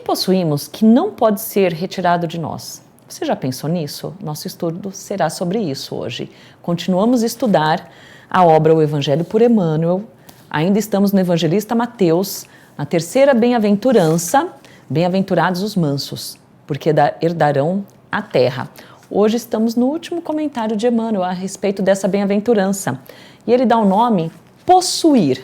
que possuímos que não pode ser retirado de nós? Você já pensou nisso? Nosso estudo será sobre isso hoje. Continuamos a estudar a obra O Evangelho por Emmanuel. Ainda estamos no Evangelista Mateus, na terceira bem-aventurança, bem-aventurados os mansos, porque herdarão a terra. Hoje estamos no último comentário de Emmanuel a respeito dessa bem-aventurança. E ele dá o nome possuir.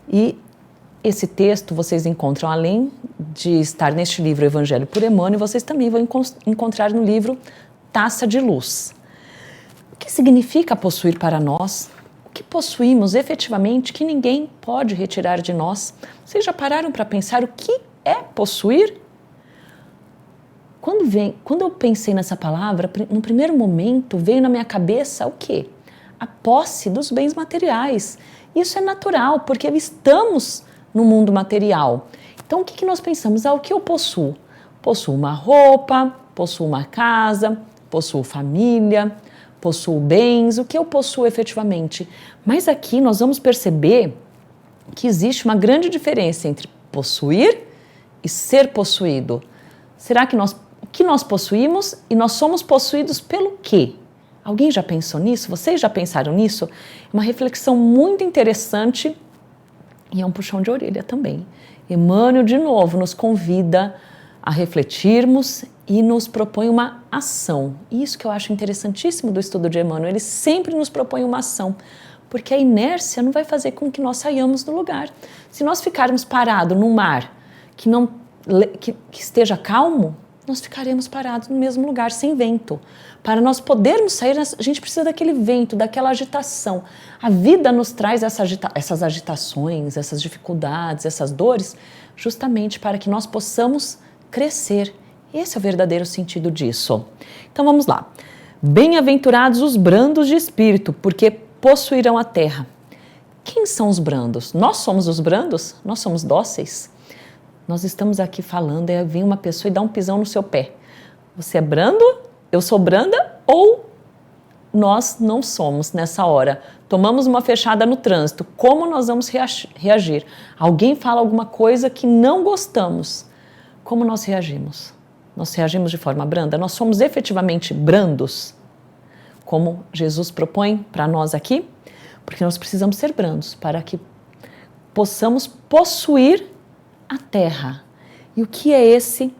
E esse texto vocês encontram, além de estar neste livro Evangelho por Emmanuel, vocês também vão encontrar no livro Taça de Luz. O que significa possuir para nós? O que possuímos efetivamente que ninguém pode retirar de nós? Vocês já pararam para pensar o que é possuir? Quando eu pensei nessa palavra, no primeiro momento veio na minha cabeça o quê? A posse dos bens materiais. Isso é natural, porque estamos no mundo material. Então, o que nós pensamos? O que eu possuo? Possuo uma roupa, possuo uma casa, possuo família, possuo bens. O que eu possuo efetivamente? Mas aqui nós vamos perceber que existe uma grande diferença entre possuir e ser possuído. Será que o que nós possuímos e nós somos possuídos pelo quê? Alguém já pensou nisso? Vocês já pensaram nisso? É uma reflexão muito interessante e é um puxão de orelha também. Emmanuel, de novo, nos convida a refletirmos e nos propõe uma ação. Isso que eu acho interessantíssimo do estudo de Emmanuel, ele sempre nos propõe uma ação, porque a inércia não vai fazer com que nós saiamos do lugar. Se nós ficarmos parados num mar que esteja calmo, nós ficaremos parados no mesmo lugar, sem vento. Para nós podermos sair, a gente precisa daquele vento, daquela agitação. A vida nos traz essas agitações, essas dificuldades, essas dores, justamente para que nós possamos crescer. Esse é o verdadeiro sentido disso. Então vamos lá. Bem-aventurados os brandos de espírito, porque possuirão a terra. Quem são os brandos? Nós somos os brandos? Nós somos dóceis? Nós estamos aqui falando, aí vem uma pessoa e dá um pisão no seu pé. Você é brando? Eu sou branda? Ou nós não somos nessa hora? Tomamos uma fechada no trânsito. Como nós vamos reagir? Alguém fala alguma coisa que não gostamos. Como nós reagimos? Nós reagimos de forma branda? Nós somos efetivamente brandos? Como Jesus propõe para nós aqui? Porque nós precisamos ser brandos para que possamos possuir a terra. E o que é esse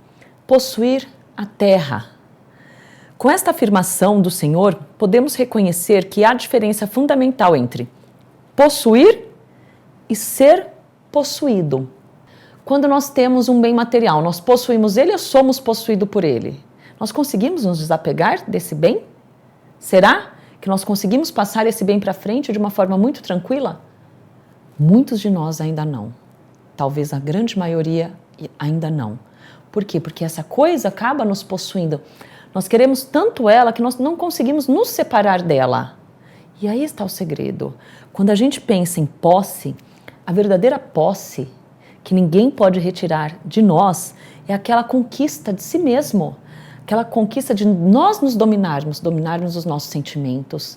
possuir a terra? Com esta afirmação do Senhor, podemos reconhecer que há diferença fundamental entre possuir e ser possuído. Quando nós temos um bem material, nós possuímos ele ou somos possuídos por ele? Nós conseguimos nos desapegar desse bem? Será que nós conseguimos passar esse bem para frente de uma forma muito tranquila? Muitos de nós ainda não. Talvez a grande maioria ainda não. Por quê? Porque essa coisa acaba nos possuindo. Nós queremos tanto ela que nós não conseguimos nos separar dela. E aí está o segredo. Quando a gente pensa em posse, a verdadeira posse que ninguém pode retirar de nós é aquela conquista de si mesmo. Aquela conquista de nós nos dominarmos os nossos sentimentos,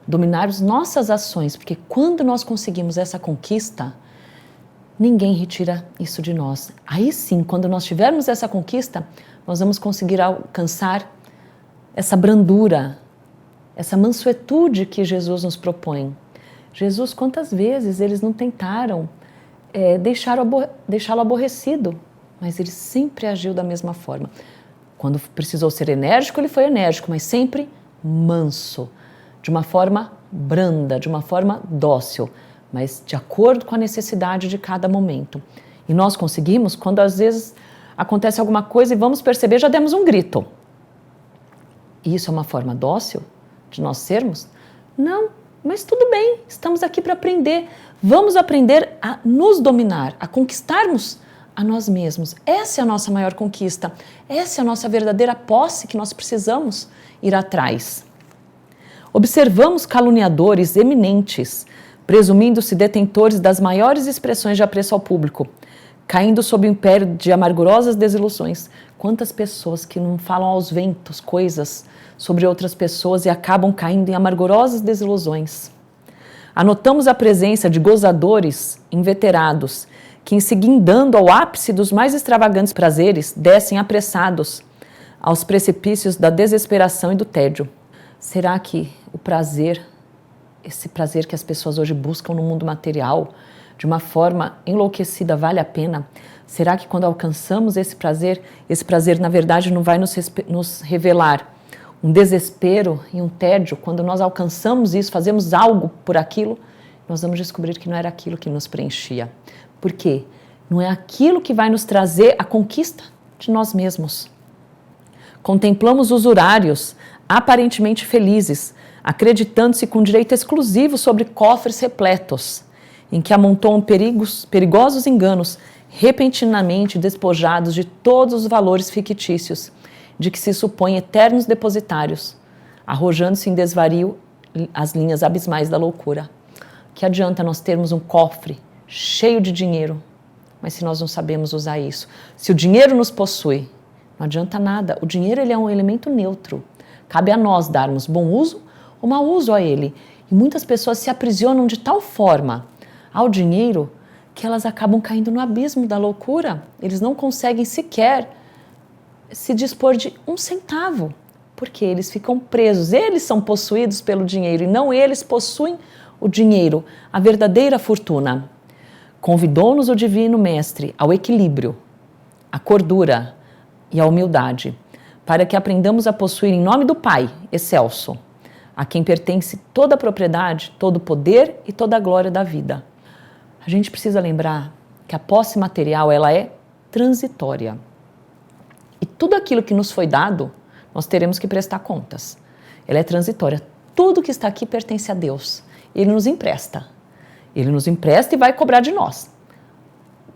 dominarmos nossas ações. Porque quando nós conseguimos essa conquista, ninguém retira isso de nós. Aí sim, quando nós tivermos essa conquista, nós vamos conseguir alcançar essa brandura, essa mansuetude que Jesus nos propõe. Jesus, quantas vezes eles não tentaram deixá-lo aborrecido, mas ele sempre agiu da mesma forma. Quando precisou ser enérgico, ele foi enérgico, mas sempre manso, de uma forma branda, de uma forma dócil, mas de acordo com a necessidade de cada momento. E nós conseguimos, quando às vezes acontece alguma coisa e vamos perceber, já demos um grito. E isso é uma forma dócil de nós sermos? Não, mas tudo bem, estamos aqui para aprender. Vamos aprender a nos dominar, a conquistarmos a nós mesmos. Essa é a nossa maior conquista, essa é a nossa verdadeira posse que nós precisamos ir atrás. Observamos caluniadores eminentes, presumindo-se detentores das maiores expressões de apreço ao público, caindo sob o império de amargurosas desilusões. Quantas pessoas que não falam aos ventos coisas sobre outras pessoas e acabam caindo em amargurosas desilusões. Anotamos a presença de gozadores inveterados, que, em se guindando ao ápice dos mais extravagantes prazeres, descem apressados aos precipícios da desesperação e do tédio. Será que o prazer, esse prazer que as pessoas hoje buscam no mundo material, de uma forma enlouquecida, vale a pena? Será que quando alcançamos esse prazer na verdade não vai nos revelar um desespero e um tédio? Quando nós alcançamos isso, fazemos algo por aquilo, nós vamos descobrir que não era aquilo que nos preenchia. Por quê? Não é aquilo que vai nos trazer a conquista de nós mesmos. Contemplamos usurários, aparentemente felizes, acreditando-se com direito exclusivo sobre cofres repletos, em que amontoam perigosos enganos, repentinamente despojados de todos os valores fictícios, de que se supõem eternos depositários, arrojando-se em desvario as linhas abismais da loucura. Que adianta nós termos um cofre cheio de dinheiro, mas se nós não sabemos usar isso? Se o dinheiro nos possui, não adianta nada. O dinheiro, ele é um elemento neutro. Cabe a nós darmos bom uso ou mau uso a ele. E muitas pessoas se aprisionam de tal forma ao dinheiro que elas acabam caindo no abismo da loucura. Eles não conseguem sequer se dispor de um centavo, porque eles ficam presos. Eles são possuídos pelo dinheiro e não eles possuem o dinheiro, a verdadeira fortuna. Convidou-nos o Divino Mestre ao equilíbrio, à cordura e à humildade, para que aprendamos a possuir em nome do Pai excelso, a quem pertence toda a propriedade, todo o poder e toda a glória da vida. A gente precisa lembrar que a posse material, ela é transitória. E tudo aquilo que nos foi dado, nós teremos que prestar contas. Ela é transitória. Tudo que está aqui pertence a Deus. Ele nos empresta. Ele nos empresta e vai cobrar de nós.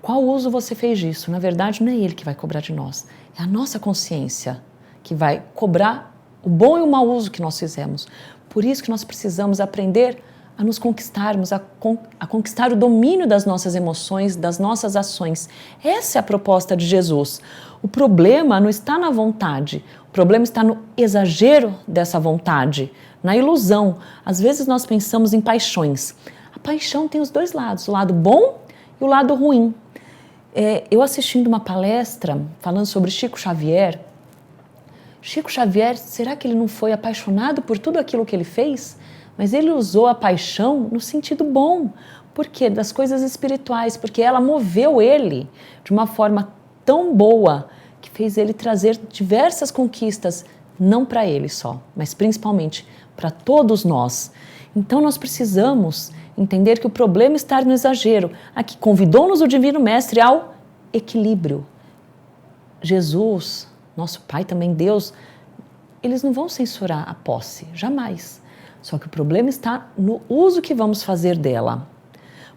Qual uso você fez disso? Na verdade, não é Ele que vai cobrar de nós. É a nossa consciência que vai cobrar o bom e o mau uso que nós fizemos. Por isso que nós precisamos aprender a nos conquistarmos, a conquistar o domínio das nossas emoções, das nossas ações. Essa é a proposta de Jesus. O problema não está na vontade, o problema está no exagero dessa vontade, na ilusão. Às vezes nós pensamos em paixões. A paixão tem os dois lados, o lado bom e o lado ruim. Eu assistindo uma palestra falando sobre Chico Xavier, será que ele não foi apaixonado por tudo aquilo que ele fez? Mas ele usou a paixão no sentido bom. Por quê? Das coisas espirituais, porque ela moveu ele de uma forma tão boa que fez ele trazer diversas conquistas, não para ele só, mas principalmente para todos nós. Então nós precisamos entender que o problema está no exagero. Aqui convidou-nos o Divino Mestre ao equilíbrio. Jesus, nosso Pai, também Deus, eles não vão censurar a posse, jamais. Só que o problema está no uso que vamos fazer dela.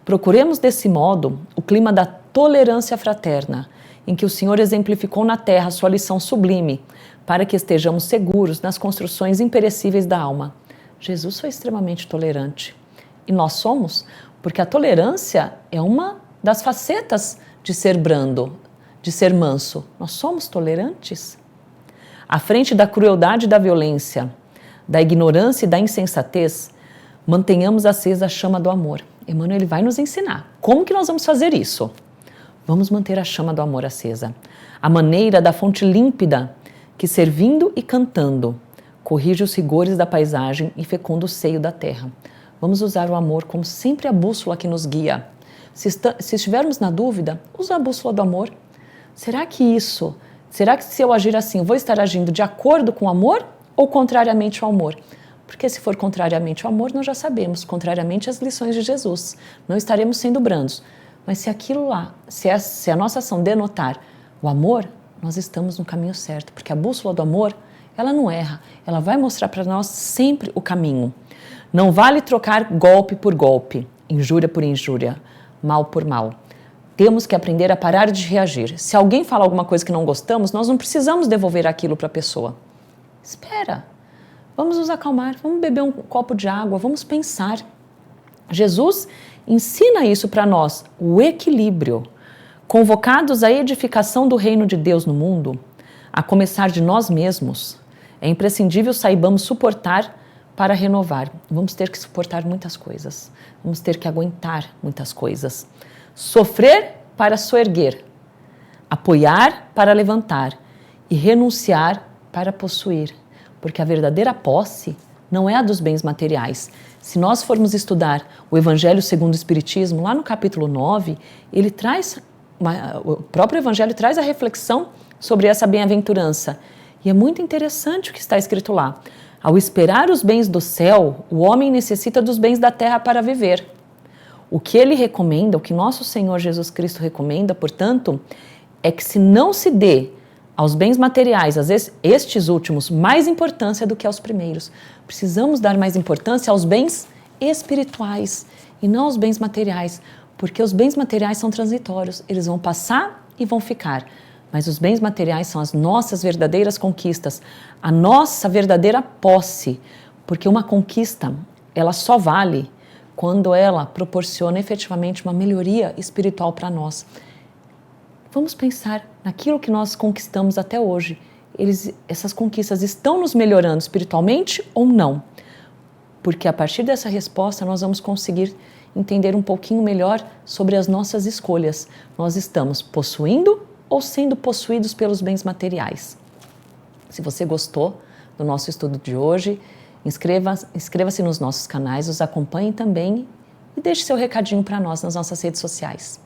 Procuremos desse modo o clima da tolerância fraterna, em que o Senhor exemplificou na terra sua lição sublime, para que estejamos seguros nas construções imperecíveis da alma. Jesus foi extremamente tolerante. E nós somos, porque a tolerância é uma das facetas de ser brando, de ser manso. Nós somos tolerantes. À frente da crueldade e da violência, da ignorância e da insensatez, mantenhamos acesa a chama do amor. Emmanuel, ele vai nos ensinar. Como que nós vamos fazer isso? Vamos manter a chama do amor acesa. A maneira da fonte límpida que, servindo e cantando, corrige os rigores da paisagem e fecunda o seio da terra. Vamos usar o amor como sempre a bússola que nos guia. Se estivermos na dúvida, usa a bússola do amor. Será que se eu agir assim, eu vou estar agindo de acordo com o amor ou contrariamente ao amor? Porque se for contrariamente ao amor, nós já sabemos, contrariamente às lições de Jesus, não estaremos sendo brandos. Mas se aquilo lá, se a nossa ação denotar o amor, nós estamos no caminho certo, porque a bússola do amor, ela não erra, ela vai mostrar para nós sempre o caminho. Não vale trocar golpe por golpe, injúria por injúria, mal por mal. Temos que aprender a parar de reagir. Se alguém fala alguma coisa que não gostamos, nós não precisamos devolver aquilo para a pessoa. Espera, vamos nos acalmar, vamos beber um copo de água, vamos pensar. Jesus ensina isso para nós, o equilíbrio. Convocados à edificação do reino de Deus no mundo, a começar de nós mesmos, é imprescindível saibamos suportar para renovar. Vamos ter que suportar muitas coisas, vamos ter que aguentar muitas coisas. Sofrer para soerguer, apoiar para levantar e renunciar para possuir. Porque a verdadeira posse não é a dos bens materiais. Se nós formos estudar o Evangelho segundo o Espiritismo, lá no capítulo 9, ele traz, o próprio Evangelho traz a reflexão sobre essa bem-aventurança. E é muito interessante o que está escrito lá. Ao esperar os bens do céu, o homem necessita dos bens da terra para viver. O que ele recomenda, o que nosso Senhor Jesus Cristo recomenda, portanto, é que se não se dê aos bens materiais, às vezes estes últimos, mais importância do que aos primeiros. Precisamos dar mais importância aos bens espirituais e não aos bens materiais, porque os bens materiais são transitórios, eles vão passar e vão ficar. Mas os bens materiais são as nossas verdadeiras conquistas, a nossa verdadeira posse, porque uma conquista, ela só vale quando ela proporciona efetivamente uma melhoria espiritual para nós. Vamos pensar naquilo que nós conquistamos até hoje. Essas conquistas estão nos melhorando espiritualmente ou não? Porque a partir dessa resposta nós vamos conseguir entender um pouquinho melhor sobre as nossas escolhas. Nós estamos possuindo ou sendo possuídos pelos bens materiais? Se você gostou do nosso estudo de hoje, inscreva-se nos nossos canais, os acompanhe também e deixe seu recadinho para nós nas nossas redes sociais.